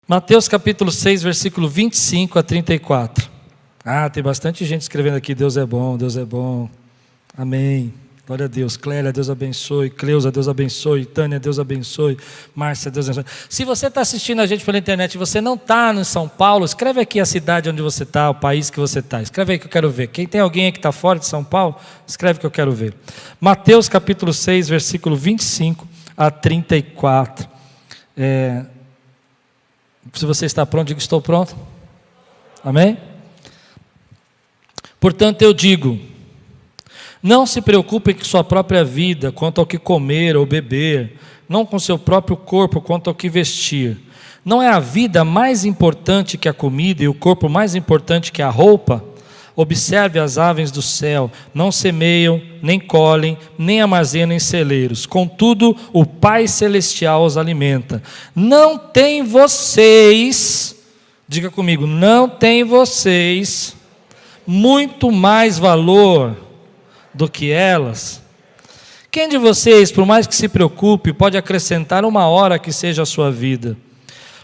Mateus capítulo 6, versículo 25 a 34. Tem bastante gente escrevendo aqui, Deus é bom, Deus é bom. Amém. Glória a Deus. Clélia, Deus abençoe. Cleusa, Deus abençoe. Tânia, Deus abençoe. Márcia, Deus abençoe. Se você está assistindo a gente pela internet e você não está em São Paulo, escreve aqui a cidade onde você está, o país que você está. Escreve aí que eu quero ver. Quem tem alguém aí que está fora de São Paulo, escreve que eu quero ver. Mateus capítulo 6, versículo 25 a 34. Se você está pronto, diga: estou pronto. Amém? Portanto eu digo, não se preocupem com sua própria vida, quanto ao que comer ou beber, não com seu próprio corpo, quanto ao que vestir. Não é a vida mais importante que a comida e o corpo mais importante que a roupa? Observe as aves do céu, não semeiam, nem colhem, nem armazenam em celeiros, contudo o Pai Celestial os alimenta. Não tem vocês, diga comigo, não tem vocês muito mais valor do que elas? Quem de vocês, por mais que se preocupe, pode acrescentar uma hora que seja a sua vida?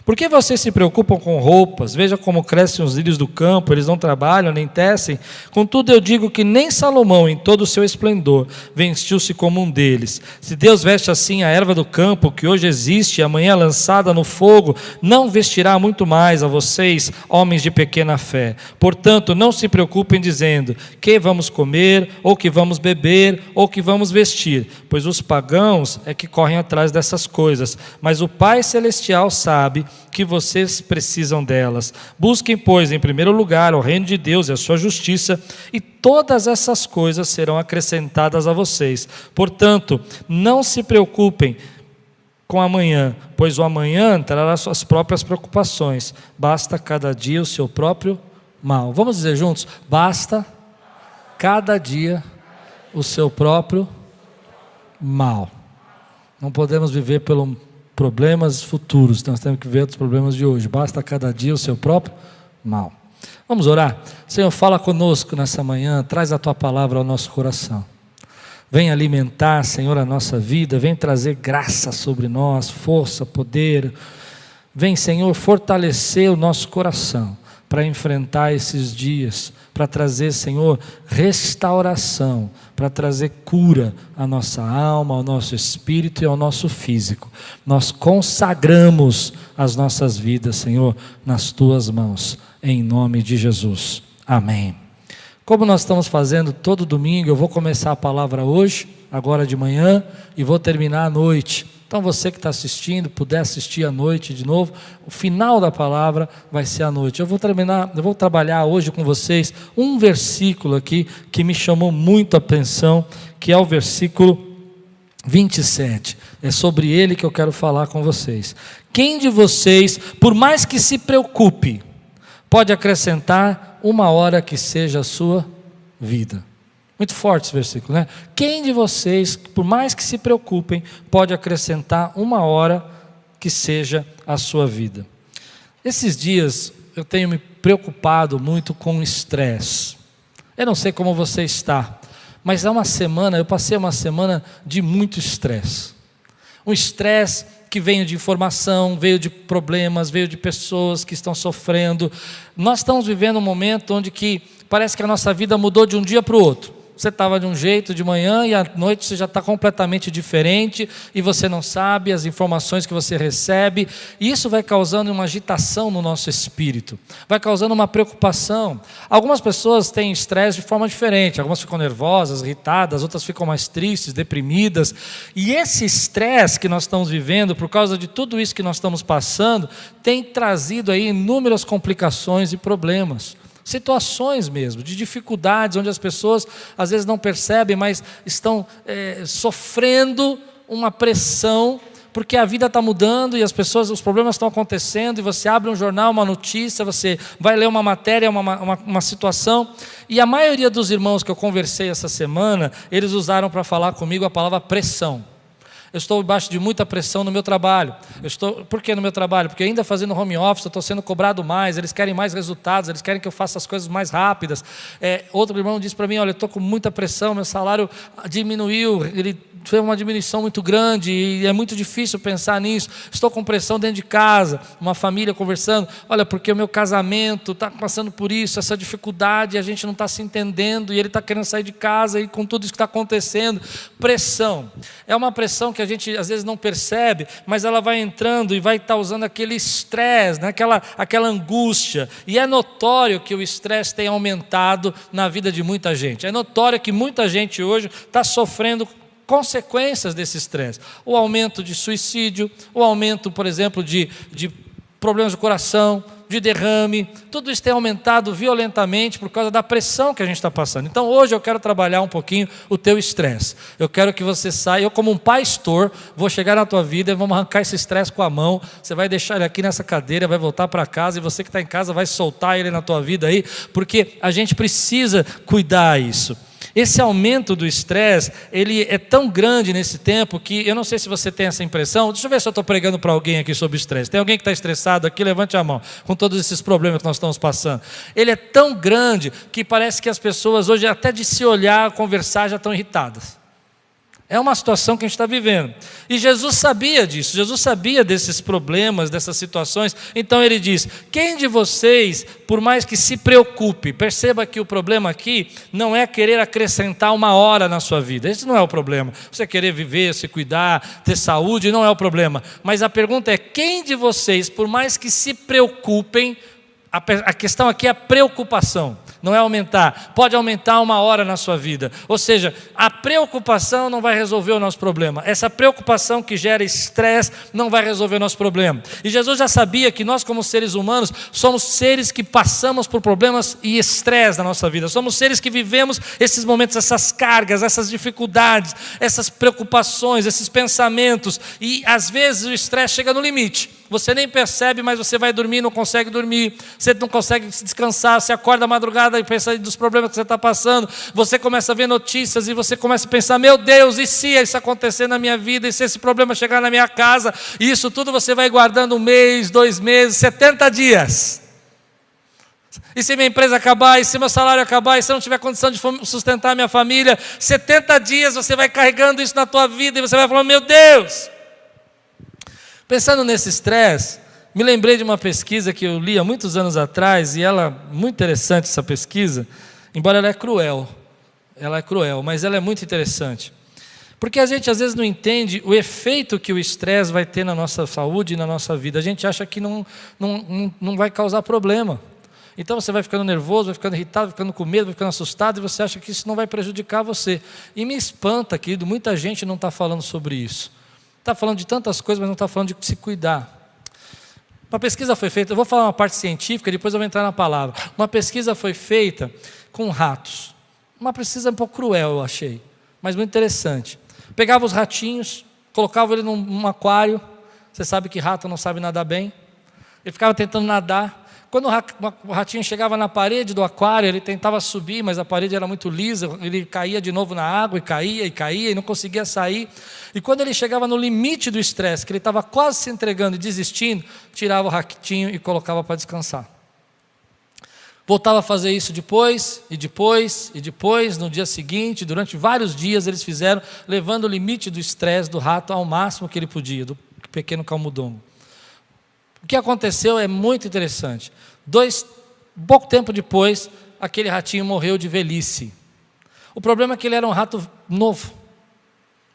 Por que vocês se preocupam com roupas? Veja como crescem os lírios do campo, eles não trabalham, nem tecem. Contudo eu digo que nem Salomão, em todo o seu esplendor, vestiu-se como um deles. Se Deus veste assim a erva do campo, que hoje existe e amanhã é lançada no fogo, não vestirá muito mais a vocês, homens de pequena fé. Portanto, não se preocupem dizendo, que vamos comer, ou que vamos beber, ou que vamos vestir, pois os pagãos é que correm atrás dessas coisas, mas o Pai Celestial sabe que vocês precisam delas. Busquem, pois, em primeiro lugar o reino de Deus e a sua justiça, e todas essas coisas serão acrescentadas a vocês. Portanto, não se preocupem com amanhã, pois o amanhã trará suas próprias preocupações. Basta cada dia o seu próprio mal. Vamos dizer juntos? Basta cada dia o seu próprio mal. Não podemos viver pelo problemas futuros, nós temos que ver os problemas de hoje. Basta cada dia o seu próprio mal. Vamos orar? Senhor, fala conosco nessa manhã, traz a Tua palavra ao nosso coração. Vem alimentar, Senhor, a nossa vida, vem trazer graça sobre nós, força, poder. Vem, Senhor, fortalecer o nosso coração para enfrentar esses dias, para trazer, Senhor, restauração, para trazer cura à nossa alma, ao nosso espírito e ao nosso físico. Nós consagramos as nossas vidas, Senhor, nas Tuas mãos, em nome de Jesus. Amém. Como nós estamos fazendo todo domingo, eu vou começar a palavra hoje, agora de manhã, e vou terminar à noite. Então você que está assistindo, puder assistir à noite de novo, o final da palavra vai ser à noite. Eu vou trabalhar hoje com vocês um versículo aqui que me chamou muito a atenção, que é o versículo 27. É sobre ele que eu quero falar com vocês. Quem de vocês, por mais que se preocupe, pode acrescentar uma hora que seja a sua vida? Muito forte esse versículo, né? Quem de vocês, por mais que se preocupem, pode acrescentar uma hora que seja a sua vida? Esses dias eu tenho me preocupado muito com o estresse. Eu não sei como você está, mas eu passei uma semana de muito estresse. Um estresse que veio de informação, veio de problemas, veio de pessoas que estão sofrendo. Nós estamos vivendo um momento onde que parece que a nossa vida mudou de um dia para o outro. Você estava de um jeito de manhã e à noite você já está completamente diferente e você não sabe as informações que você recebe, e isso vai causando uma agitação no nosso espírito, vai causando uma preocupação. Algumas pessoas têm estresse de forma diferente, algumas ficam nervosas, irritadas, outras ficam mais tristes, deprimidas, e esse estresse que nós estamos vivendo, por causa de tudo isso que nós estamos passando, tem trazido aí inúmeras complicações e problemas. Situações mesmo, de dificuldades, onde as pessoas às vezes não percebem, mas estão sofrendo uma pressão, porque a vida está mudando e os problemas estão acontecendo, e você abre um jornal, uma notícia, você vai ler uma matéria, uma situação, e a maioria dos irmãos que eu conversei essa semana, eles usaram para falar comigo a palavra pressão. Eu estou embaixo de muita pressão no meu trabalho. Por que no meu trabalho? Porque ainda fazendo home office, eu estou sendo cobrado mais, eles querem mais resultados, eles querem que eu faça as coisas mais rápidas. Outro irmão disse para mim, olha, eu estou com muita pressão, meu salário diminuiu, ele foi uma diminuição muito grande e é muito difícil pensar nisso. Estou com pressão dentro de casa, uma família conversando, olha, porque o meu casamento está passando por isso, essa dificuldade, a gente não está se entendendo e ele está querendo sair de casa e com tudo isso que está acontecendo. Pressão. É uma pressão que a gente às vezes não percebe, mas ela vai entrando e vai estar usando aquele estresse, né? aquela angústia. E é notório que o estresse tem aumentado na vida de muita gente. É notório que muita gente hoje está sofrendo consequências desse estresse. O aumento de suicídio, o aumento, por exemplo, de problemas do coração, de derrame, tudo isso tem aumentado violentamente por causa da pressão que a gente está passando. Então hoje eu quero trabalhar um pouquinho o teu estresse. Eu quero que você saia, eu como um pastor, vou chegar na tua vida e vamos arrancar esse estresse com a mão, você vai deixar ele aqui nessa cadeira, vai voltar para casa e você que está em casa vai soltar ele na tua vida aí, porque a gente precisa cuidar disso. Esse aumento do estresse, ele é tão grande nesse tempo que eu não sei se você tem essa impressão. Deixa eu ver se eu estou pregando para alguém aqui sobre estresse. Tem alguém que está estressado aqui? Levante a mão, com todos esses problemas que nós estamos passando. Ele é tão grande que parece que as pessoas hoje, até de se olhar, conversar, já estão irritadas. É uma situação que a gente está vivendo. E Jesus sabia disso, Jesus sabia desses problemas, dessas situações. Então ele diz, quem de vocês, por mais que se preocupe, perceba que o problema aqui não é querer acrescentar uma hora na sua vida. Esse não é o problema. Você querer viver, se cuidar, ter saúde, não é o problema. Mas a pergunta é, quem de vocês, por mais que se preocupem, a questão aqui é a preocupação, não é aumentar, pode aumentar uma hora na sua vida, ou seja, a preocupação não vai resolver o nosso problema, essa preocupação que gera estresse não vai resolver o nosso problema, e Jesus já sabia que nós como seres humanos, somos seres que passamos por problemas e estresse na nossa vida, somos seres que vivemos esses momentos, essas cargas, essas dificuldades, essas preocupações, esses pensamentos, e às vezes o estresse chega no limite, você nem percebe, mas você vai dormir, não consegue dormir, você não consegue descansar, você acorda à madrugada e pensa dos problemas que você está passando, você começa a ver notícias e você começa a pensar, meu Deus, e se isso acontecer na minha vida, e se esse problema chegar na minha casa, e isso tudo você vai guardando 1 mês, 2 meses, 70 dias. E se minha empresa acabar, e se meu salário acabar, e se eu não tiver condição de sustentar a minha família, 70 dias você vai carregando isso na tua vida, e você vai falando, meu Deus. Pensando nesse estresse, me lembrei de uma pesquisa que eu li há muitos anos atrás, e ela, muito interessante essa pesquisa, embora ela é cruel, mas ela é muito interessante. Porque a gente às vezes não entende o efeito que o estresse vai ter na nossa saúde e na nossa vida. A gente acha que não vai causar problema. Então você vai ficando nervoso, vai ficando irritado, vai ficando com medo, vai ficando assustado, e você acha que isso não vai prejudicar você. E me espanta, querido, muita gente não está falando sobre isso. Está falando de tantas coisas, mas não está falando de se cuidar. Uma pesquisa foi feita, eu vou falar uma parte científica, depois eu vou entrar na palavra. Uma pesquisa foi feita com ratos. Uma pesquisa um pouco cruel, eu achei, mas muito interessante. Pegava os ratinhos, colocava ele num aquário. Você sabe que rato não sabe nadar bem. Ele ficava tentando nadar. Quando o ratinho chegava na parede do aquário, ele tentava subir, mas a parede era muito lisa, ele caía de novo na água, e caía, e não conseguia sair. E quando ele chegava no limite do estresse, que ele estava quase se entregando e desistindo, tirava o ratinho e colocava para descansar. Voltava a fazer isso depois, no dia seguinte, durante vários dias eles fizeram, levando o limite do estresse do rato ao máximo que ele podia, do pequeno camundongo. O que aconteceu é muito interessante. Pouco tempo depois, aquele ratinho morreu de velhice. O problema é que ele era um rato novo,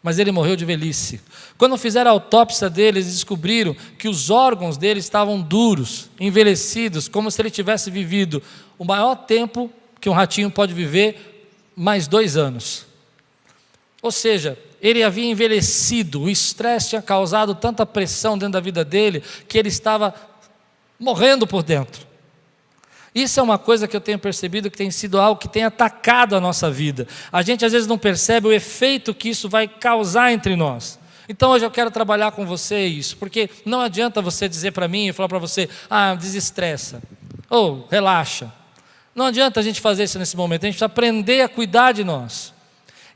mas ele morreu de velhice. Quando fizeram a autópsia dele, eles descobriram que os órgãos dele estavam duros, envelhecidos, como se ele tivesse vivido o maior tempo que um ratinho pode viver, mais 2 anos. Ou seja, ele havia envelhecido, o estresse tinha causado tanta pressão dentro da vida dele, que ele estava morrendo por dentro. Isso é uma coisa que eu tenho percebido que tem sido algo que tem atacado a nossa vida. A gente às vezes não percebe o efeito que isso vai causar entre nós. Então hoje eu quero trabalhar com você isso, porque não adianta você dizer para mim e falar para você, desestressa, ou relaxa. Não adianta a gente fazer isso nesse momento, a gente precisa aprender a cuidar de nós.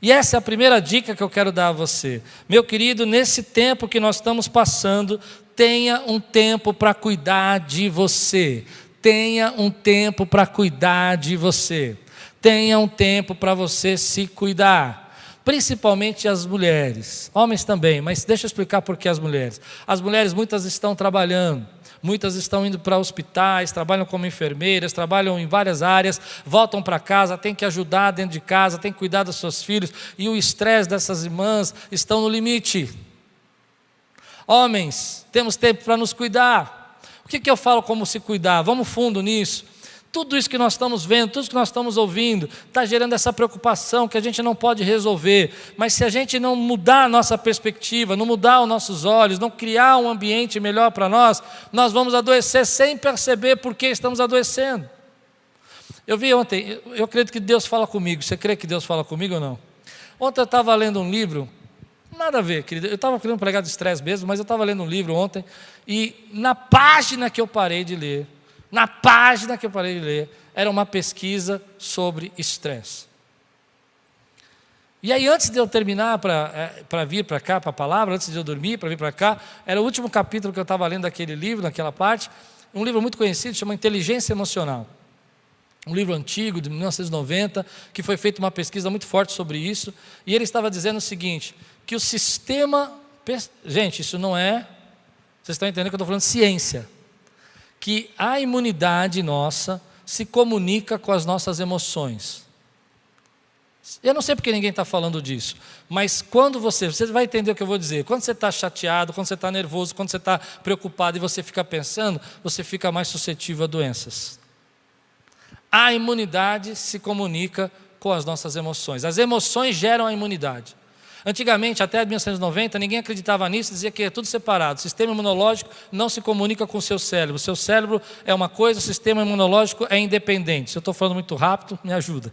E essa é a primeira dica que eu quero dar a você. Meu querido, nesse tempo que nós estamos passando, tenha um tempo para cuidar de você. Tenha um tempo para cuidar de você. Tenha um tempo para você se cuidar. Principalmente as mulheres. Homens também, mas deixa eu explicar por que as mulheres. As mulheres, muitas estão trabalhando. Muitas estão indo para hospitais, trabalham como enfermeiras, trabalham em várias áreas, voltam para casa, têm que ajudar dentro de casa, têm que cuidar dos seus filhos, e o estresse dessas irmãs estão no limite. Homens, temos tempo para nos cuidar. O que eu falo como se cuidar? Vamos fundo nisso. Tudo isso que nós estamos vendo, tudo isso que nós estamos ouvindo, está gerando essa preocupação que a gente não pode resolver. Mas se a gente não mudar a nossa perspectiva, não mudar os nossos olhos, não criar um ambiente melhor para nós, nós vamos adoecer sem perceber por que estamos adoecendo. Eu vi ontem, eu acredito que Deus fala comigo. Você crê que Deus fala comigo ou não? Ontem eu estava lendo um livro, nada a ver, querido. Eu estava querendo pregar de estresse mesmo, mas eu estava lendo um livro ontem, e na página que eu parei de ler, era uma pesquisa sobre estresse. E aí, antes de eu terminar para vir para cá, para a palavra, antes de eu dormir, para vir para cá, era o último capítulo que eu estava lendo daquele livro, naquela parte, um livro muito conhecido, chama Inteligência Emocional. Um livro antigo, de 1990, que foi feita uma pesquisa muito forte sobre isso, e ele estava dizendo o seguinte, que o sistema... Gente, isso não é... Vocês estão entendendo que eu estou falando de ciência. Que a imunidade nossa se comunica com as nossas emoções. Eu não sei porque ninguém está falando disso, mas quando você vai entender o que eu vou dizer. Quando você está chateado, quando você está nervoso, quando você está preocupado e você fica pensando, você fica mais suscetível a doenças. A imunidade se comunica com as nossas emoções. As emoções geram a imunidade. Antigamente, até 1990, ninguém acreditava nisso, dizia que é tudo separado. O sistema imunológico não se comunica com o seu cérebro. O seu cérebro é uma coisa, o sistema imunológico é independente. Se eu estou falando muito rápido, me ajuda.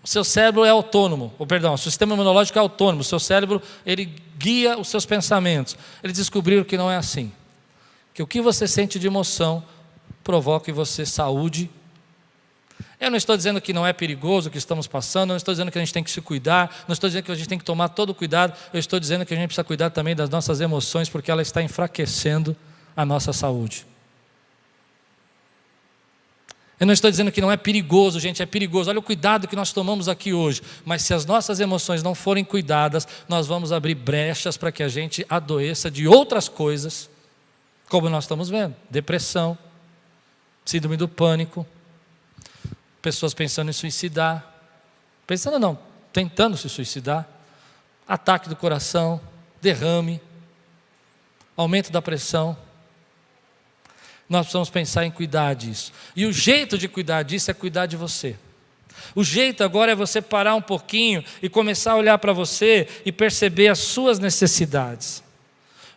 O seu cérebro é autônomo, o sistema imunológico é autônomo. O seu cérebro, ele guia os seus pensamentos. Eles descobriram que não é assim. Que o que você sente de emoção provoca em você saúde. Eu não estou dizendo que não é perigoso o que estamos passando, não estou dizendo que a gente tem que se cuidar, não estou dizendo que a gente tem que tomar todo o cuidado, eu estou dizendo que a gente precisa cuidar também das nossas emoções, porque ela está enfraquecendo a nossa saúde. Eu não estou dizendo que não é perigoso, gente, é perigoso. Olha o cuidado que nós tomamos aqui hoje. Mas se as nossas emoções não forem cuidadas, nós vamos abrir brechas para que a gente adoeça de outras coisas, como nós estamos vendo: depressão, síndrome do pânico, pessoas pensando em suicidar, tentando se suicidar, ataque do coração, derrame, aumento da pressão. Nós precisamos pensar em cuidar disso. E o jeito de cuidar disso é cuidar de você. O jeito agora é você parar um pouquinho e começar a olhar para você e perceber as suas necessidades.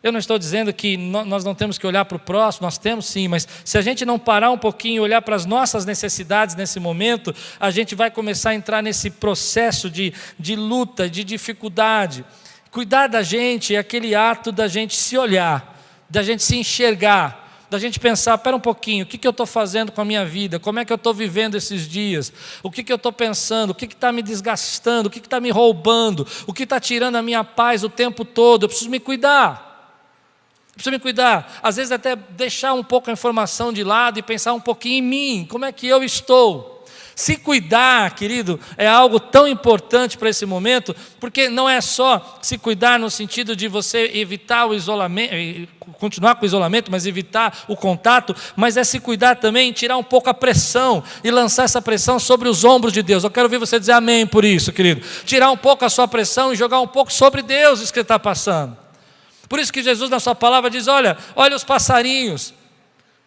Eu não estou dizendo que nós não temos que olhar para o próximo, nós temos sim, mas se a gente não parar um pouquinho e olhar para as nossas necessidades nesse momento, a gente vai começar a entrar nesse processo de luta, de dificuldade. Cuidar da gente é aquele ato da gente se olhar, da gente se enxergar, da gente pensar, espera um pouquinho, o que eu estou fazendo com a minha vida? Como é que eu estou vivendo esses dias? O que eu estou pensando? O que está me desgastando? O que está me roubando? O que está tirando a minha paz o tempo todo? Eu preciso me cuidar. Às vezes até deixar um pouco a informação de lado e pensar um pouquinho em mim, como é que eu estou. Se cuidar, querido, é algo tão importante para esse momento, porque não é só se cuidar no sentido de você evitar o isolamento, continuar com o isolamento, mas evitar o contato, mas é se cuidar também, tirar um pouco a pressão e lançar essa pressão sobre os ombros de Deus. Eu quero ouvir você dizer amém por isso, querido. Tirar um pouco a sua pressão e jogar um pouco sobre Deus isso que está passando. Por isso que Jesus na sua palavra diz, olha os passarinhos,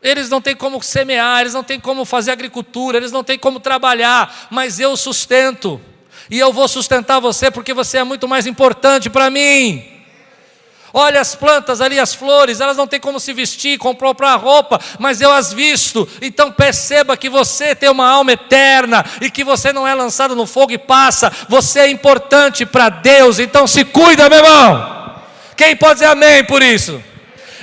eles não têm como semear, eles não têm como fazer agricultura, eles não têm como trabalhar, mas eu sustento, e eu vou sustentar você porque você é muito mais importante para mim. Olha as plantas ali, as flores, elas não têm como se vestir, comprar roupa, mas eu as visto. Então perceba que você tem uma alma eterna e que você não é lançado no fogo e passa. Você é importante para Deus, então se cuida, meu irmão. Quem pode dizer amém por isso?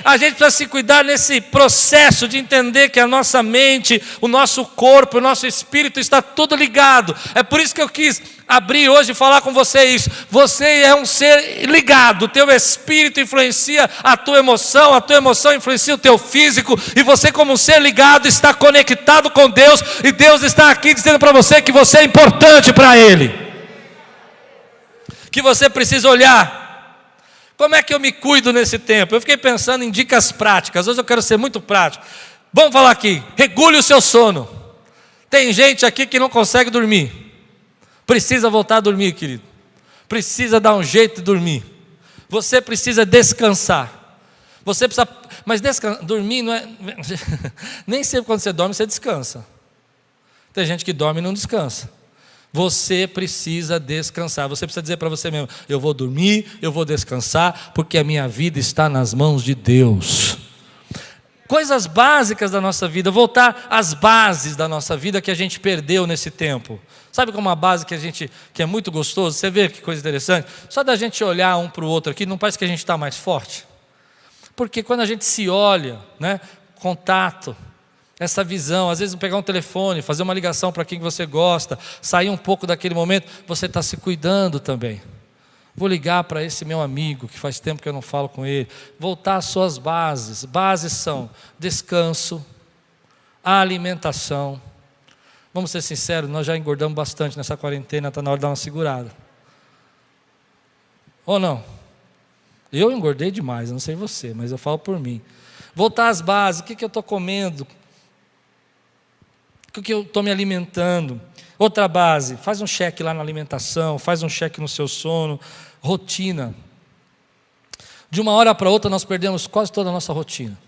a gente precisa se cuidar nesse processo de entender que a nossa mente, o nosso corpo, o nosso espírito está tudo ligado. É por isso que eu quis abrir hoje e falar com você isso. Você é um ser ligado, o teu espírito influencia a tua emoção influencia o teu físico, e você, como um ser ligado, está conectado com Deus, e Deus está aqui dizendo para você que você é importante para Ele, que você precisa olhar. Como é que eu me cuido nesse tempo? Eu fiquei pensando em dicas práticas. Hoje eu quero ser muito prático. Vamos falar aqui, regule o seu sono. Tem gente aqui que não consegue dormir. Precisa voltar a dormir, querido. Precisa dar um jeito de dormir. Você precisa descansar. Você precisa, mas dormir não é... Nem sempre quando você dorme, você descansa. Tem gente que dorme e não descansa. Você precisa descansar. Você precisa dizer para você mesmo: eu vou dormir, eu vou descansar, porque a minha vida está nas mãos de Deus. Coisas básicas da nossa vida, voltar às bases da nossa vida que a gente perdeu nesse tempo. Sabe como uma base que é muito gostoso? Você vê que coisa interessante? Só da gente olhar um para o outro aqui, não parece que a gente está mais forte? Porque quando a gente se olha, né, contato, essa visão, às vezes pegar um telefone, fazer uma ligação para quem você gosta, sair um pouco daquele momento, você está se cuidando também. Vou ligar para esse meu amigo, que faz tempo que eu não falo com ele. Voltar às suas bases. Bases são descanso, alimentação. Vamos ser sinceros, nós já engordamos bastante nessa quarentena, está na hora de dar uma segurada. Ou não? Eu engordei demais, eu não sei você, mas eu falo por mim. Voltar às bases, o que eu estou comendo? O que eu estou me alimentando? Outra base, faz um cheque lá na alimentação, faz um cheque no seu sono. Rotina. De uma hora para outra nós perdemos quase toda a nossa rotina.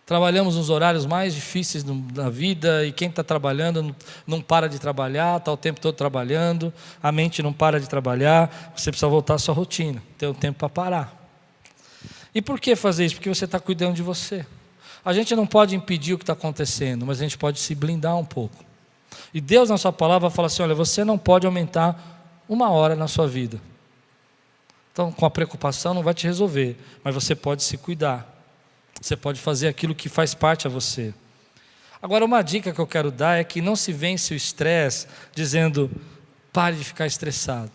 Trabalhamos nos horários mais difíceis da vida, e quem está trabalhando não para de trabalhar, está o tempo todo trabalhando, a mente não para de trabalhar. Você precisa voltar à sua rotina, ter um tempo para parar. E por que fazer isso? Porque você está cuidando de você. A gente não pode impedir o que está acontecendo, mas a gente pode se blindar um pouco. E Deus, na sua palavra, fala assim: olha, você não pode aumentar 1 hora na sua vida. Então, com a preocupação não vai te resolver, mas você pode se cuidar. Você pode fazer aquilo que faz parte a você. Agora, uma dica que eu quero dar é que não se vence o estresse dizendo: pare de ficar estressado.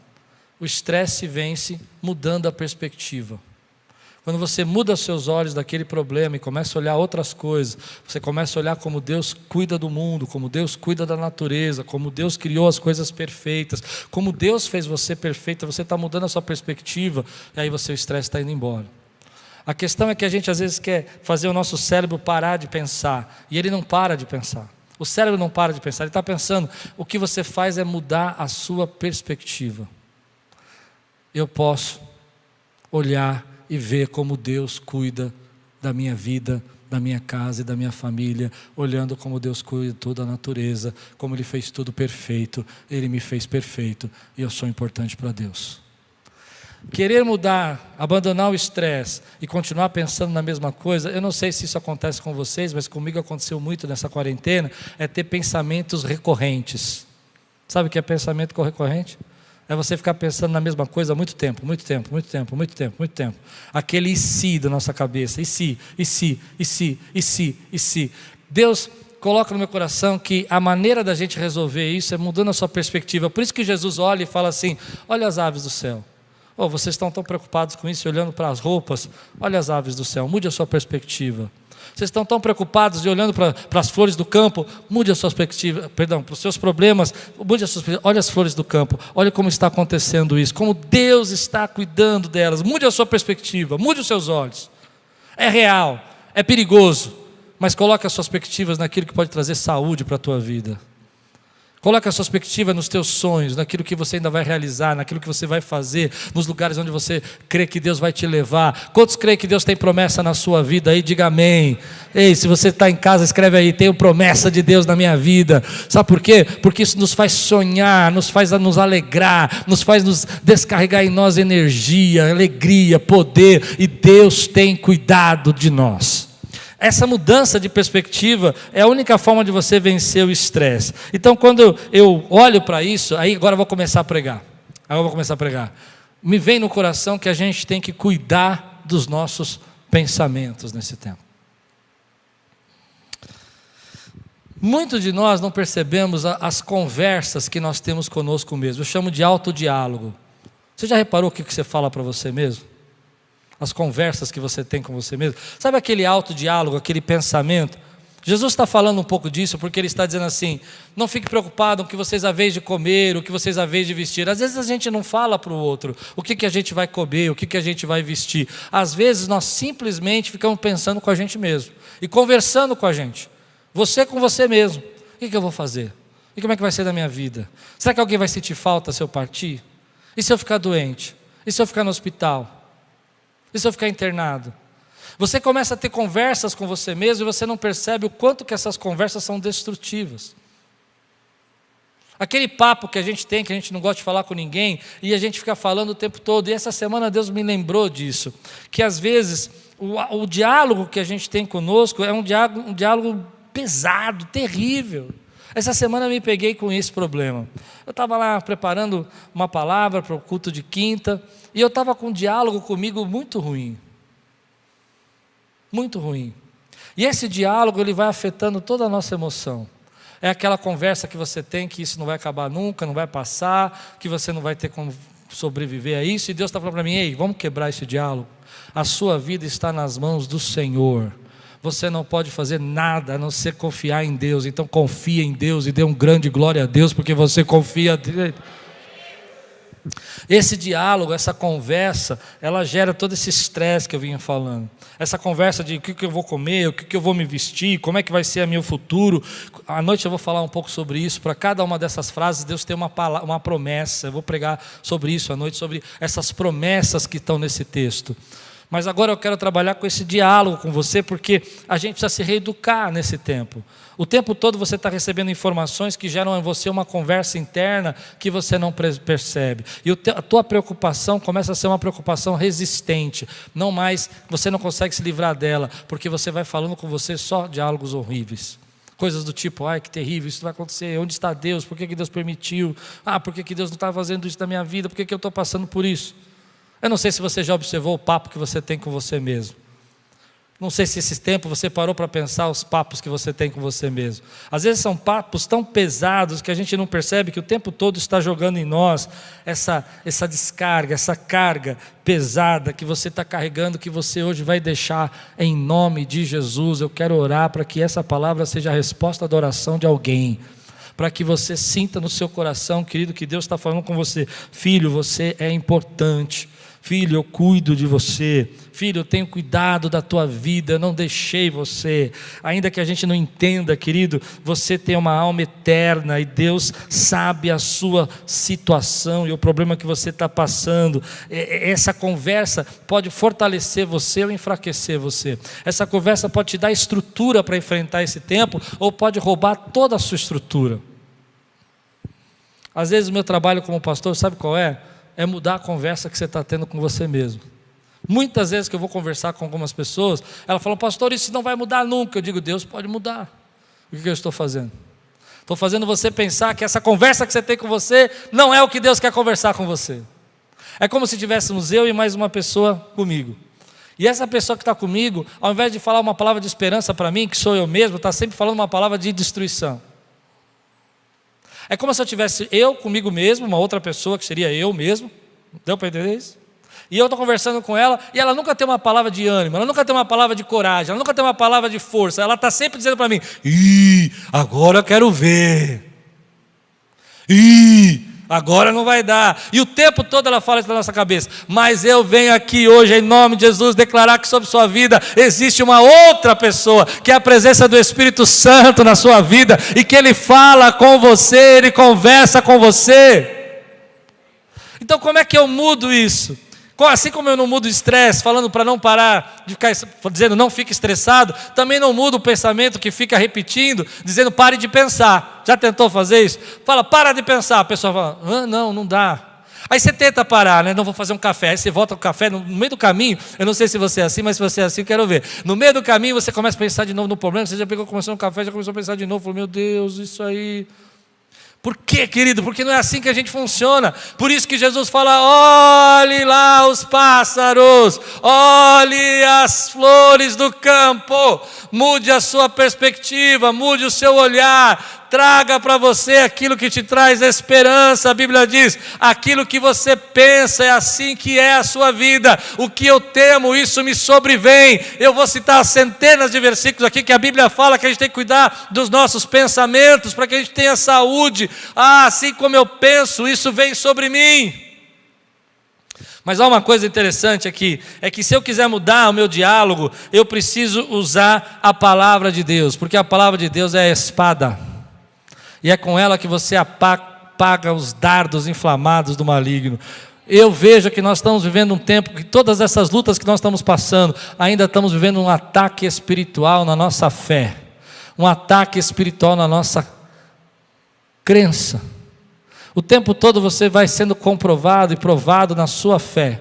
O estresse se vence mudando a perspectiva. Quando você muda seus olhos daquele problema e começa a olhar outras coisas, você começa a olhar como Deus cuida do mundo, como Deus cuida da natureza, como Deus criou as coisas perfeitas, como Deus fez você perfeita, você está mudando a sua perspectiva, e aí o estresse está indo embora. A questão é que a gente às vezes quer fazer o nosso cérebro parar de pensar, e ele não para de pensar. O cérebro não para de pensar, ele está pensando. O que você faz é mudar a sua perspectiva. Eu posso olhar e ver como Deus cuida da minha vida, da minha casa e da minha família, olhando como Deus cuida de toda a natureza, como Ele fez tudo perfeito, Ele me fez perfeito, e eu sou importante para Deus. Querer mudar, abandonar o estresse e continuar pensando na mesma coisa, eu não sei se isso acontece com vocês, mas comigo aconteceu muito nessa quarentena, é ter pensamentos recorrentes. Sabe o que é pensamento recorrente? É você ficar pensando na mesma coisa há muito tempo. Aquele e se da nossa cabeça. E se. Deus coloca no meu coração que a maneira da gente resolver isso é mudando a sua perspectiva. Por isso que Jesus olha e fala assim: olha as aves do céu. Oh, vocês estão tão preocupados com isso, olhando para as roupas. Olha as aves do céu, mude a sua perspectiva. Vocês estão tão preocupados e olhando para as flores do campo, mude a sua perspectiva, para os seus problemas, mude a sua perspectiva. Olha as flores do campo, olha como está acontecendo isso, como Deus está cuidando delas. Mude a sua perspectiva, mude os seus olhos. É real, é perigoso, mas coloque as suas perspectivas naquilo que pode trazer saúde para a tua vida. Coloque a sua perspectiva nos teus sonhos, naquilo que você ainda vai realizar, naquilo que você vai fazer, nos lugares onde você crê que Deus vai te levar. Quantos creem que Deus tem promessa na sua vida aí? Diga amém. Ei, se você está em casa, escreve aí: tenho promessa de Deus na minha vida. Sabe por quê? Porque isso nos faz sonhar, nos faz nos alegrar, nos faz nos descarregar em nós energia, alegria, poder, e Deus tem cuidado de nós. Essa mudança de perspectiva é a única forma de você vencer o estresse. Então, quando eu olho para isso, aí agora eu vou começar a pregar. Me vem no coração que a gente tem que cuidar dos nossos pensamentos nesse tempo. Muitos de nós não percebemos as conversas que nós temos conosco mesmo. Eu chamo de autodiálogo. Você já reparou o que você fala para você mesmo? As conversas que você tem com você mesmo. Sabe aquele autodiálogo, aquele pensamento? Jesus está falando um pouco disso, porque Ele está dizendo assim: não fique preocupado com o que vocês havem de comer, o que vocês havem de vestir. Às vezes a gente não fala para o outro o que a gente vai comer, o que a gente vai vestir. Às vezes nós simplesmente ficamos pensando com a gente mesmo e conversando com a gente. Você com você mesmo. O que eu vou fazer? E como é que vai ser da minha vida? Será que alguém vai sentir falta se eu partir? E se eu ficar doente? E se eu ficar no hospital? E se eu ficar internado? Você começa a ter conversas com você mesmo e você não percebe o quanto que essas conversas são destrutivas. Aquele papo que a gente tem, que a gente não gosta de falar com ninguém, e a gente fica falando o tempo todo. E essa semana Deus me lembrou disso, que às vezes o diálogo que a gente tem conosco é um diálogo pesado, terrível. Essa semana eu me peguei com esse problema. Eu estava lá preparando uma palavra para o culto de quinta, e eu estava com um diálogo comigo muito ruim. Muito ruim. E esse diálogo, ele vai afetando toda a nossa emoção. É aquela conversa que você tem, que isso não vai acabar nunca, não vai passar, que você não vai ter como sobreviver a isso, e Deus está falando para mim: ei, vamos quebrar esse diálogo. A sua vida está nas mãos do Senhor. Você não pode fazer nada a não ser confiar em Deus. Então confia em Deus e dê um grande glória a Deus, porque você confia nele. Esse diálogo, essa conversa, ela gera todo esse estresse que eu vinha falando. Essa conversa de o que eu vou comer, o que eu vou me vestir, como é que vai ser o meu futuro. À noite eu vou falar um pouco sobre isso. Para cada uma dessas frases, Deus tem uma promessa. Eu vou pregar sobre isso à noite, sobre essas promessas que estão nesse texto. Mas agora eu quero trabalhar com esse diálogo com você, porque a gente precisa se reeducar nesse tempo. O tempo todo você está recebendo informações que geram em você uma conversa interna que você não percebe. E a tua preocupação começa a ser uma preocupação resistente. Não mais, você não consegue se livrar dela, porque você vai falando com você só diálogos horríveis. Coisas do tipo: ai, que terrível, isso vai acontecer, onde está Deus, por que Deus permitiu? Por que Deus não está fazendo isso na minha vida, por que eu estou passando por isso? Eu não sei se você já observou o papo que você tem com você mesmo. Não sei se esse tempo você parou para pensar os papos que você tem com você mesmo. Às vezes são papos tão pesados que a gente não percebe que o tempo todo está jogando em nós essa descarga, essa carga pesada que você está carregando, que você hoje vai deixar em nome de Jesus. Eu quero orar para que essa palavra seja a resposta da oração de alguém. Para que você sinta no seu coração, querido, que Deus está falando com você: filho, você é importante. Filho, eu cuido de você. Filho, eu tenho cuidado da tua vida, eu não deixei você. Ainda que a gente não entenda, querido, você tem uma alma eterna e Deus sabe a sua situação e o problema que você está passando. Essa conversa pode fortalecer você ou enfraquecer você. Essa conversa pode te dar estrutura para enfrentar esse tempo, ou pode roubar toda a sua estrutura. Às vezes o meu trabalho como pastor, sabe qual é? É mudar a conversa que você está tendo com você mesmo. Muitas vezes que eu vou conversar com algumas pessoas, elas falam: pastor, isso não vai mudar nunca. Eu digo: Deus pode mudar. O que eu estou fazendo? Estou fazendo você pensar que essa conversa que você tem com você não é o que Deus quer conversar com você. É como se tivéssemos eu e mais uma pessoa comigo. E essa pessoa que está comigo, ao invés de falar uma palavra de esperança para mim, que sou eu mesmo, está sempre falando uma palavra de destruição. É como se eu tivesse eu comigo mesmo, uma outra pessoa que seria eu mesmo. Deu para entender isso? E eu estou conversando com ela, e ela nunca tem uma palavra de ânimo, ela nunca tem uma palavra de coragem, ela nunca tem uma palavra de força. Ela está sempre dizendo para mim: agora eu quero ver. Agora não vai dar. E o tempo todo ela fala isso na nossa cabeça. Mas eu venho aqui hoje, em nome de Jesus, declarar que sobre sua vida existe uma outra pessoa, que é a presença do Espírito Santo na sua vida, e que Ele fala com você, Ele conversa com você. Então como é que eu mudo isso? Assim como eu não mudo o estresse, falando para não parar de ficar dizendo não fique estressado, também não mudo o pensamento que fica repetindo, dizendo pare de pensar. Já tentou fazer isso? Fala, para de pensar. A pessoa fala, não dá. Aí você tenta parar, né? Não vou fazer um café. Aí você volta com o café, no meio do caminho, eu não sei se você é assim, mas se você é assim, eu quero ver. No meio do caminho você começa a pensar de novo no problema, você já começou no café, já começou a pensar de novo, falou: meu Deus, isso aí. Por quê, querido? Porque não é assim que a gente funciona. Por isso que Jesus fala: olhe lá os pássaros, olhe as flores do campo, mude a sua perspectiva, mude o seu olhar, traga para você aquilo que te traz esperança. A Bíblia diz: aquilo que você pensa é assim que é a sua vida. O que eu temo, isso me sobrevém. Eu vou citar centenas de versículos aqui que a Bíblia fala que a gente tem que cuidar dos nossos pensamentos para que a gente tenha saúde. Assim como eu penso, isso vem sobre mim. Mas há uma coisa interessante aqui, é que se eu quiser mudar o meu diálogo, eu preciso usar a palavra de Deus, porque a palavra de Deus é a espada, e é com ela que você apaga os dardos inflamados do maligno. Eu vejo que nós estamos vivendo um tempo que todas essas lutas que nós estamos passando, ainda estamos vivendo um ataque espiritual na nossa fé, um ataque espiritual na nossa crença. O tempo todo você vai sendo comprovado e provado na sua fé.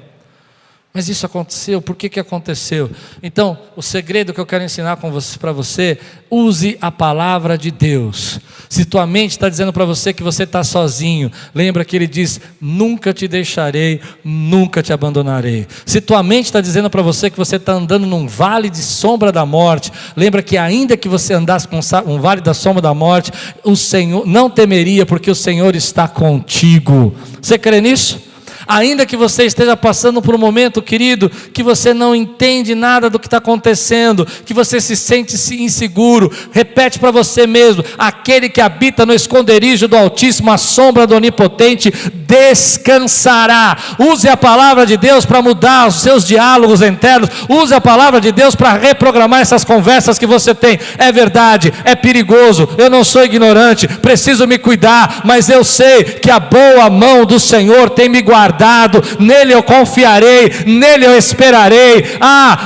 Mas isso aconteceu, por que aconteceu? Então, o segredo que eu quero ensinar para você, use a palavra de Deus. Se tua mente está dizendo para você que você está sozinho, lembra que ele diz: nunca te deixarei, nunca te abandonarei. Se tua mente está dizendo para você que você está andando num vale de sombra da morte, lembra que ainda que você andasse com um vale da sombra da morte, o Senhor não temeria, porque o Senhor está contigo. Você crê nisso? Ainda que você esteja passando por um momento, querido, que você não entende nada do que está acontecendo, que você se sente inseguro, repete para você mesmo: aquele que habita no esconderijo do Altíssimo, a sombra do Onipotente, descansará. Use a palavra de Deus para mudar os seus diálogos internos, use a palavra de Deus para reprogramar essas conversas que você tem. É verdade, é perigoso, eu não sou ignorante, preciso me cuidar, mas eu sei que a boa mão do Senhor tem me guardado, nele eu confiarei, nele eu esperarei.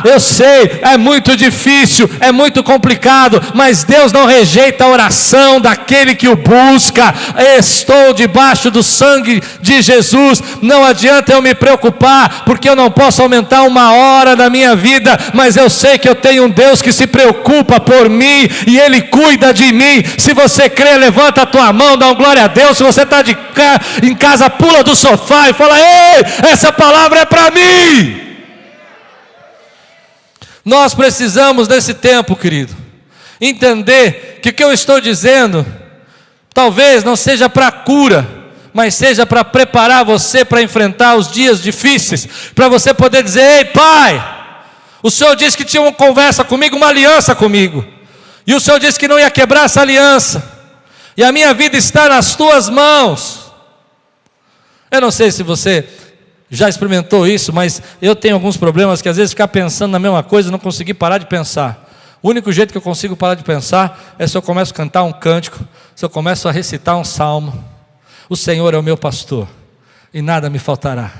Eu sei, é muito difícil, é muito complicado, mas Deus não rejeita a oração daquele que o busca. Estou debaixo do sangue de Jesus, não adianta eu me preocupar, porque eu não posso aumentar uma hora da minha vida, mas eu sei que eu tenho um Deus que se preocupa por mim, e Ele cuida de mim. Se você crê, levanta a tua mão, dá uma glória a Deus. Se você está em casa, pula do sofá e fala: ei, essa palavra é para mim. Nós precisamos nesse tempo, querido, entender que o que eu estou dizendo talvez não seja para cura, mas seja para preparar você para enfrentar os dias difíceis, para você poder dizer: ei, Pai, o Senhor disse que tinha uma conversa comigo, uma aliança comigo, e o Senhor disse que não ia quebrar essa aliança, e a minha vida está nas tuas mãos. Eu não sei se você já experimentou isso, mas eu tenho alguns problemas que às vezes ficar pensando na mesma coisa e não conseguir parar de pensar. O único jeito que eu consigo parar de pensar é se eu começo a cantar um cântico, se eu começo a recitar um salmo. O Senhor é o meu pastor, e nada me faltará.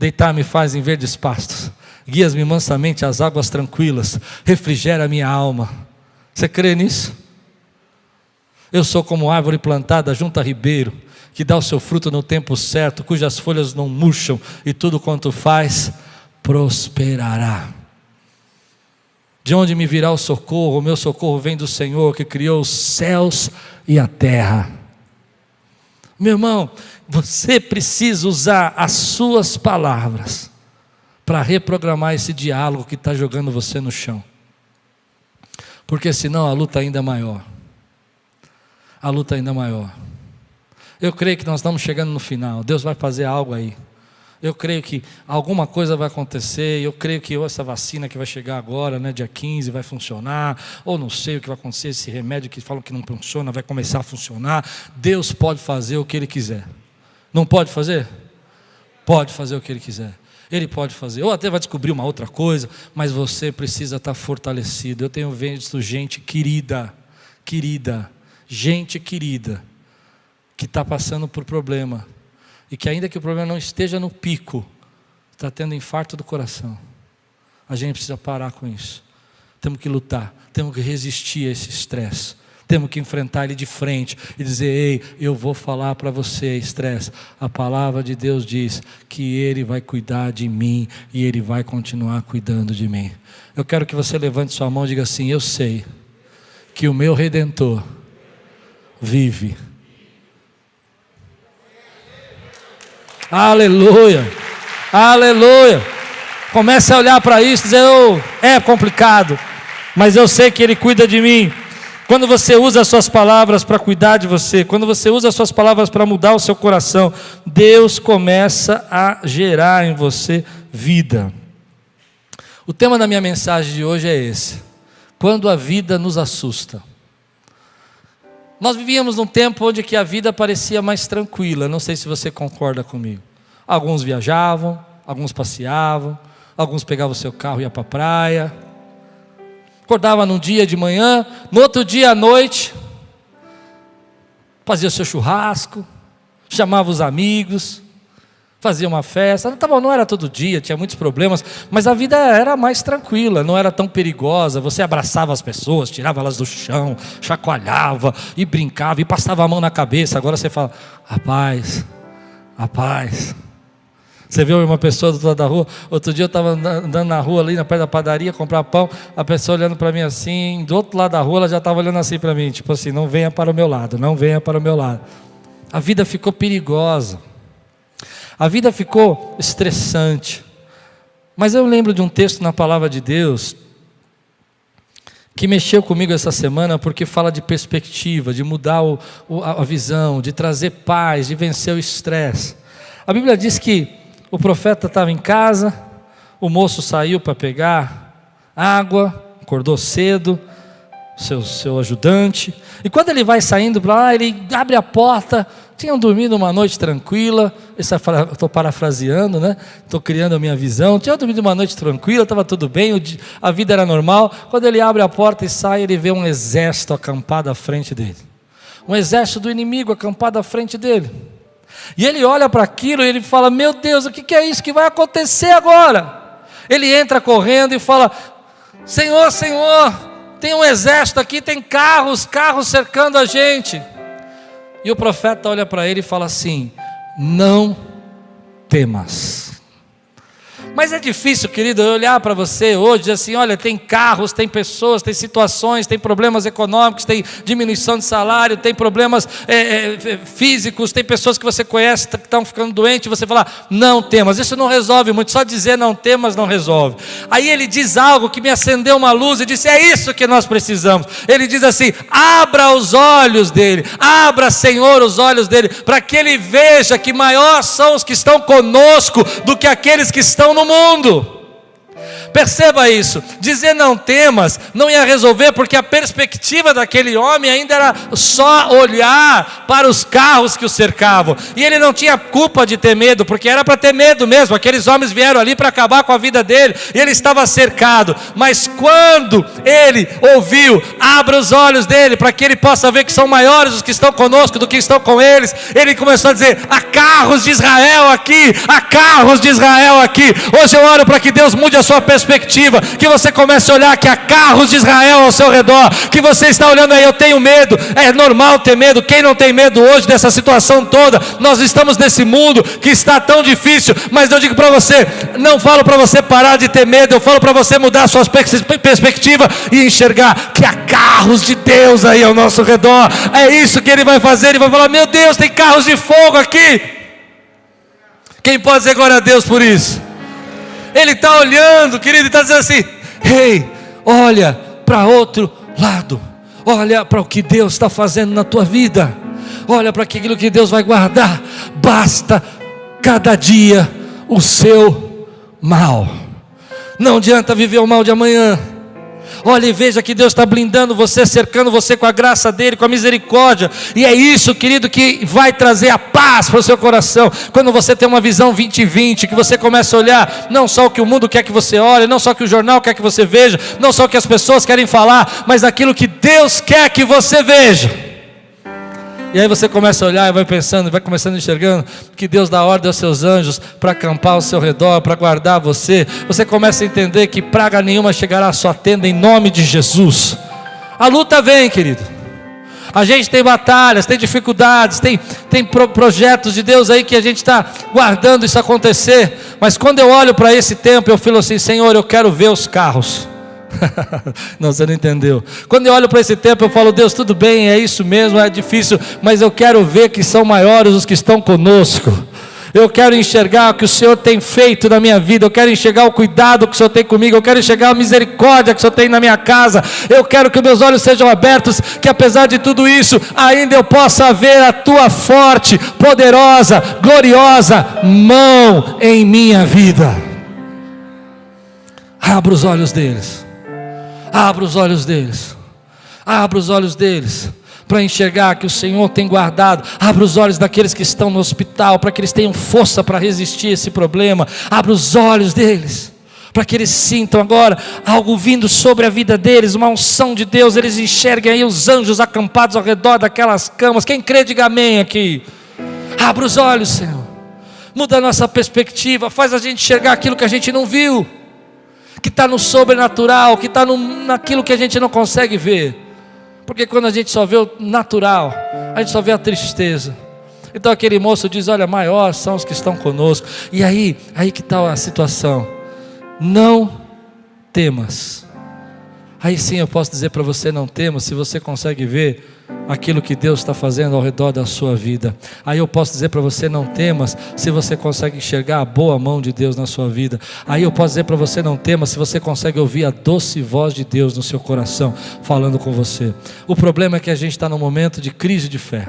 Deitar-me faz em verdes pastos, guias-me mansamente às águas tranquilas, refrigera a minha alma. Você crê nisso? Eu sou como árvore plantada junto a ribeiro, que dá o seu fruto no tempo certo, cujas folhas não murcham, e tudo quanto faz, prosperará. De onde me virá o socorro? O meu socorro vem do Senhor, que criou os céus e a terra. Meu irmão, você precisa usar as suas palavras para reprogramar esse diálogo que está jogando você no chão, porque senão a luta ainda é maior. A luta ainda é maior. Eu creio que nós estamos chegando no final. Deus vai fazer algo aí. Eu creio que alguma coisa vai acontecer. Eu creio que essa vacina que vai chegar agora, né, dia 15, vai funcionar. Ou não sei o que vai acontecer. Esse remédio que falam que não funciona vai começar a funcionar. Deus pode fazer o que Ele quiser. Não pode fazer? Pode fazer o que Ele quiser. Ele pode fazer. Ou até vai descobrir uma outra coisa. Mas você precisa estar fortalecido. Eu tenho visto gente querida, gente querida, que está passando por problema, e que ainda que o problema não esteja no pico, está tendo infarto do coração. A gente precisa parar com isso. Temos que lutar, temos que resistir a esse estresse, temos que enfrentar ele de frente e dizer: ei, eu vou falar para você, estresse, a palavra de Deus diz que Ele vai cuidar de mim, e Ele vai continuar cuidando de mim. Eu quero que você levante sua mão e diga assim: eu sei que o meu Redentor vive Aleluia, aleluia. Comece a olhar para isso e dizer, é complicado, mas eu sei que Ele cuida de mim. Quando você usa as suas palavras para cuidar de você, quando você usa as suas palavras para mudar o seu coração, Deus começa a gerar em você vida. O tema da minha mensagem de hoje é esse: quando a vida nos assusta. Nós vivíamos num tempo onde que a vida parecia mais tranquila, não sei se você concorda comigo. Alguns viajavam, alguns passeavam, alguns pegavam o seu carro e iam para a praia. Acordava num dia de manhã, no outro dia à noite, fazia o seu churrasco, chamava os amigos, fazia uma festa. Tá bom, não era todo dia, tinha muitos problemas, mas a vida era mais tranquila, não era tão perigosa. Você abraçava as pessoas, tirava elas do chão, chacoalhava e brincava e passava a mão na cabeça. Agora você fala, a paz, a paz. Você viu uma pessoa do outro lado da rua? Outro dia eu estava andando na rua ali, na perto da padaria, comprar pão, a pessoa olhando para mim assim, do outro lado da rua ela já estava olhando assim para mim, tipo assim, não venha para o meu lado, não venha para o meu lado. A vida ficou perigosa, a vida ficou estressante. Mas eu lembro de um texto na palavra de Deus, que mexeu comigo essa semana, porque fala de perspectiva, de mudar a visão, de trazer paz, de vencer o estresse. A Bíblia diz que o profeta estava em casa, o moço saiu para pegar água, acordou cedo, seu ajudante, e quando ele vai saindo para lá, ele abre a porta. Tinham dormido uma noite tranquila, estou parafraseando, né? Estou criando a minha visão. Tinham dormido uma noite tranquila, estava tudo bem, a vida era normal. Quando ele abre a porta e sai, ele vê um exército acampado à frente dele, um exército do inimigo acampado à frente dele. E ele olha para aquilo e ele fala, meu Deus, o que é isso que vai acontecer agora? Ele entra correndo e fala, Senhor, Senhor, tem um exército aqui, tem carros cercando a gente. E o profeta olha para ele e fala assim, não temas. Mas é difícil, querido, eu olhar para você hoje e dizer assim, olha, tem carros, tem pessoas, tem situações, tem problemas econômicos, tem diminuição de salário, tem problemas físicos, tem pessoas que você conhece que estão ficando doentes, e você fala, não temas. Isso não resolve muito, só dizer não temas não resolve. Aí ele diz algo que me acendeu uma luz e disse, é isso que nós precisamos. Ele diz assim, abra os olhos dele, abra, Senhor, os olhos dele, para que ele veja que maior são os que estão conosco do que aqueles que estão no mundo. Perceba isso, dizer não temas não ia resolver, porque a perspectiva daquele homem ainda era só olhar para os carros que o cercavam, e ele não tinha culpa de ter medo, porque era para ter medo mesmo. Aqueles homens vieram ali para acabar com a vida dele, e ele estava cercado. Mas quando ele ouviu, abra os olhos dele, para que ele possa ver que são maiores os que estão conosco do que estão com eles, ele começou a dizer, há carros de Israel aqui, há carros de Israel aqui. Hoje eu oro para que Deus mude a sua perspectiva, que você comece a olhar que há carros de Israel ao seu redor, que você está olhando aí, eu tenho medo, é normal ter medo. Quem não tem medo hoje dessa situação toda? Nós estamos nesse mundo que está tão difícil, mas eu digo para você, não falo para você parar de ter medo, eu falo para você mudar a sua perspectiva e enxergar que há carros de Deus aí ao nosso redor. É isso que ele vai fazer. Ele vai falar, meu Deus, tem carros de fogo aqui. Quem pode dizer glória a Deus por isso? Ele está olhando, querido, e está dizendo assim, ei, olha para outro lado, olha para o que Deus está fazendo na tua vida, olha para aquilo que Deus vai guardar. Basta cada dia o seu mal, não adianta viver o mal de amanhã. Olha e veja que Deus está blindando você, cercando você com a graça dele, com a misericórdia. E é isso, querido, que vai trazer a paz para o seu coração. Quando você tem uma visão 20/20, que você começa a olhar não só o que o mundo quer que você olhe, não só o que o jornal quer que você veja, não só o que as pessoas querem falar, mas aquilo que Deus quer que você veja. E aí você começa a olhar e vai pensando, vai começando enxergando que Deus dá ordem aos seus anjos para acampar ao seu redor, para guardar você. Você começa a entender que praga nenhuma chegará à sua tenda em nome de Jesus. A luta vem, querido. A gente tem batalhas, tem dificuldades, tem projetos de Deus aí que a gente está guardando isso acontecer. Mas quando eu olho para esse tempo, eu falo assim, Senhor, eu quero ver os carros. Não, você não entendeu. Quando eu olho para esse tempo, eu falo, Deus, tudo bem, é isso mesmo, é difícil, mas eu quero ver que são maiores os que estão conosco. Eu quero enxergar o que o Senhor tem feito na minha vida. Eu quero enxergar o cuidado que o Senhor tem comigo. Eu quero enxergar a misericórdia que o Senhor tem na minha casa. Eu quero que meus olhos sejam abertos, que apesar de tudo isso, ainda eu possa ver a tua forte, poderosa, gloriosa mão em minha vida. Abra os olhos deles. Abra os olhos deles. Abra os olhos deles para enxergar que o Senhor tem guardado. Abra os olhos daqueles que estão no hospital, para que eles tenham força para resistir a esse problema. Abra os olhos deles, para que eles sintam agora algo vindo sobre a vida deles, uma unção de Deus. Eles enxerguem aí os anjos acampados ao redor daquelas camas. Quem crê, diga amém aqui. Abra os olhos, Senhor. Muda a nossa perspectiva, faz a gente enxergar aquilo que a gente não viu, que está no sobrenatural, que está naquilo que a gente não consegue ver. Porque quando a gente só vê o natural, a gente só vê a tristeza. Então aquele moço diz: olha, maiores são os que estão conosco. E aí que está a situação. Não temas. Aí sim eu posso dizer para você: não temas, se você consegue ver aquilo que Deus está fazendo ao redor da sua vida. Aí eu posso dizer para você: não temas, se você consegue enxergar a boa mão de Deus na sua vida. Aí eu posso dizer para você: não temas, se você consegue ouvir a doce voz de Deus no seu coração, falando com você. O problema é que a gente está num momento de crise de fé.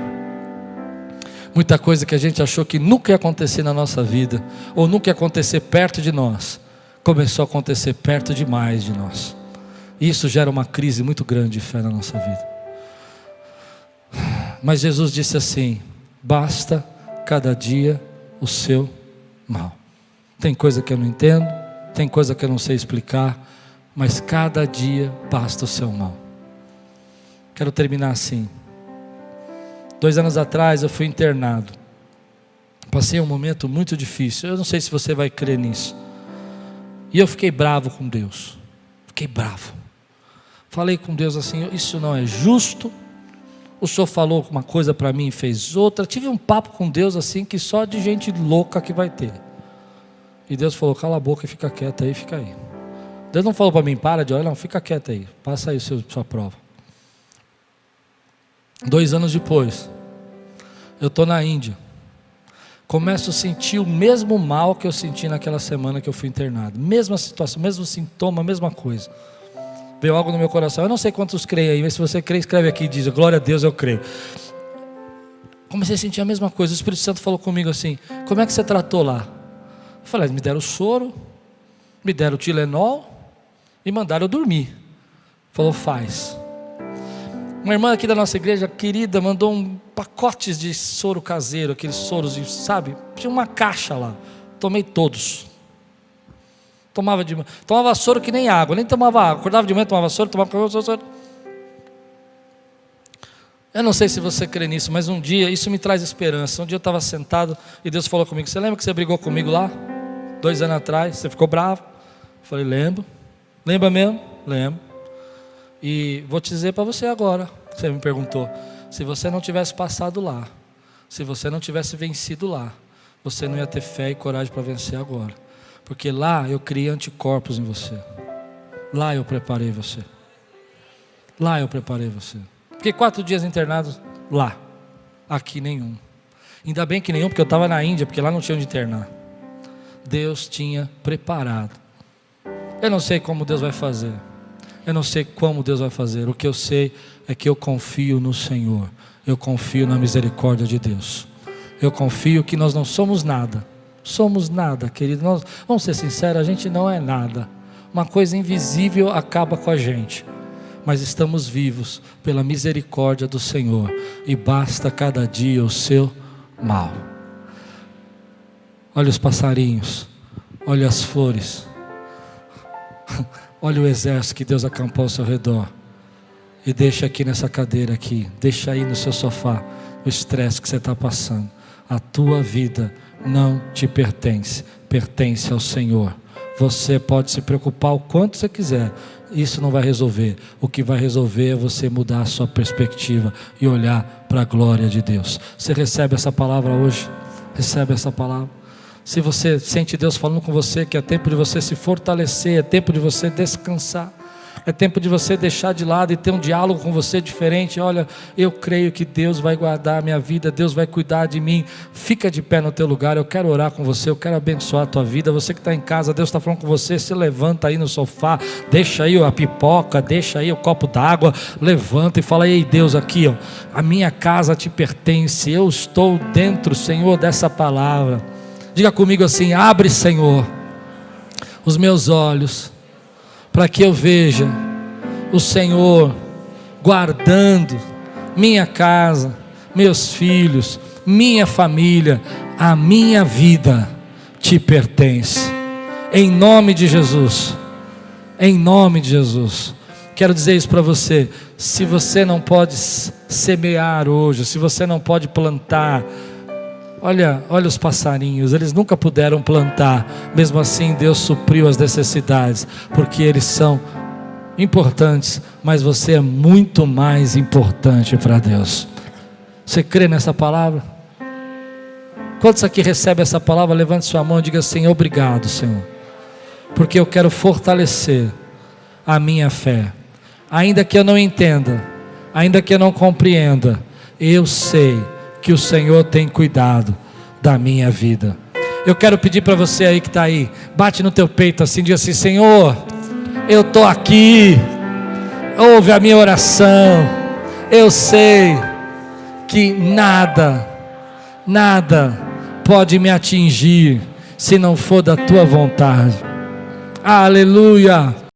Muita coisa que a gente achou que nunca ia acontecer na nossa vida, ou nunca ia acontecer perto de nós, começou a acontecer perto demais de nós. Isso gera uma crise muito grande de fé na nossa vida. Mas Jesus disse assim: basta cada dia o seu mal. Tem coisa que eu não entendo, tem coisa que eu não sei explicar, mas cada dia basta o seu mal. Quero terminar assim. 2 anos atrás eu fui internado. Passei um momento muito difícil. Eu não sei se você vai crer nisso. E eu fiquei bravo com Deus. Fiquei bravo. Falei com Deus assim: isso não é justo. O Senhor falou uma coisa para mim e fez outra. Tive um papo com Deus assim, que só de gente louca que vai ter. E Deus falou: cala a boca e fica quieto aí, fica aí. Deus não falou para mim: para de olhar, não, fica quieto aí, passa aí sua prova. 2 anos depois, eu estou na Índia. Começo a sentir o mesmo mal que eu senti naquela semana que eu fui internado. Mesma situação, mesmo sintoma, mesma coisa. Veio algo no meu coração. Eu não sei quantos creem aí, mas se você crê, escreve aqui e diz: glória a Deus, eu creio. Comecei a sentir a mesma coisa. O Espírito Santo falou comigo assim: como é que você tratou lá? Eu falei: me deram soro, me deram Tilenol e mandaram eu dormir. Falou: faz. Uma irmã aqui da nossa igreja querida mandou pacotes de soro caseiro, aqueles soros, sabe? Tinha uma caixa lá. Tomei todos. Tomava soro que nem água, nem tomava água. Acordava de manhã, tomava soro, tomava soro. Eu não sei se você crê nisso, mas um dia, isso me traz esperança. Um dia eu estava sentado e Deus falou comigo: você lembra que você brigou comigo lá? 2 anos atrás, você ficou bravo? Eu falei: lembro. Lembra mesmo? Lembro. E vou te dizer para você agora, você me perguntou, se você não tivesse passado lá, se você não tivesse vencido lá, você não ia ter fé e coragem para vencer agora. Porque lá eu criei anticorpos em você. Lá eu preparei você. Lá eu preparei você. Fiquei 4 dias internado lá. Aqui nenhum. Ainda bem que nenhum, porque eu estava na Índia, porque lá não tinha onde internar. Deus tinha preparado. Eu não sei como Deus vai fazer. Eu não sei como Deus vai fazer. O que eu sei é que eu confio no Senhor. Eu confio na misericórdia de Deus. Eu confio que nós não somos nada. Somos nada, querido. Nós, vamos ser sinceros, a gente não é nada. Uma coisa invisível acaba com a gente. Mas estamos vivos pela misericórdia do Senhor. E basta cada dia o seu mal. Olha os passarinhos. Olha as flores. Olha o exército que Deus acampou ao seu redor. E deixa aqui nessa cadeira aqui. Deixa aí no seu sofá o estresse que você está passando. A tua vida não te pertence. Pertence ao Senhor. Você pode se preocupar o quanto você quiser. Isso não vai resolver. O que vai resolver é você mudar a sua perspectiva e olhar para a glória de Deus. Você recebe essa palavra hoje? Recebe essa palavra? Se você sente Deus falando com você que é tempo de você se fortalecer, é tempo de você descansar, É tempo de você deixar de lado e ter um diálogo com você diferente. Olha, eu creio que Deus vai guardar a minha vida, Deus vai cuidar de mim. Fica de pé no teu lugar, eu quero orar com você, eu quero abençoar a tua vida. Você que está em casa, Deus está falando com você, se levanta aí no sofá, deixa aí a pipoca, deixa aí o copo d'água, levanta e fala: ei Deus, aqui ó, a minha casa te pertence, eu estou dentro, Senhor, dessa palavra. Diga comigo assim: abre, Senhor, os meus olhos, para que eu veja o Senhor guardando minha casa, meus filhos, minha família. A minha vida te pertence, em nome de Jesus, em nome de Jesus. Quero dizer isso para você: se você não pode semear hoje, se você não pode plantar, olha os passarinhos, eles nunca puderam plantar, mesmo assim Deus supriu as necessidades, porque eles são importantes, mas você é muito mais importante para Deus. Você crê nessa palavra? Quantos aqui recebem essa palavra? Levante sua mão e diga assim: obrigado, Senhor, porque eu quero fortalecer a minha fé, ainda que eu não entenda, ainda que eu não compreenda, eu sei que o Senhor tem cuidado da minha vida. Eu quero pedir para você aí que está aí, bate no teu peito assim, diga assim: Senhor, eu estou aqui, ouve a minha oração. Eu sei que nada pode me atingir se não for da tua vontade. Aleluia.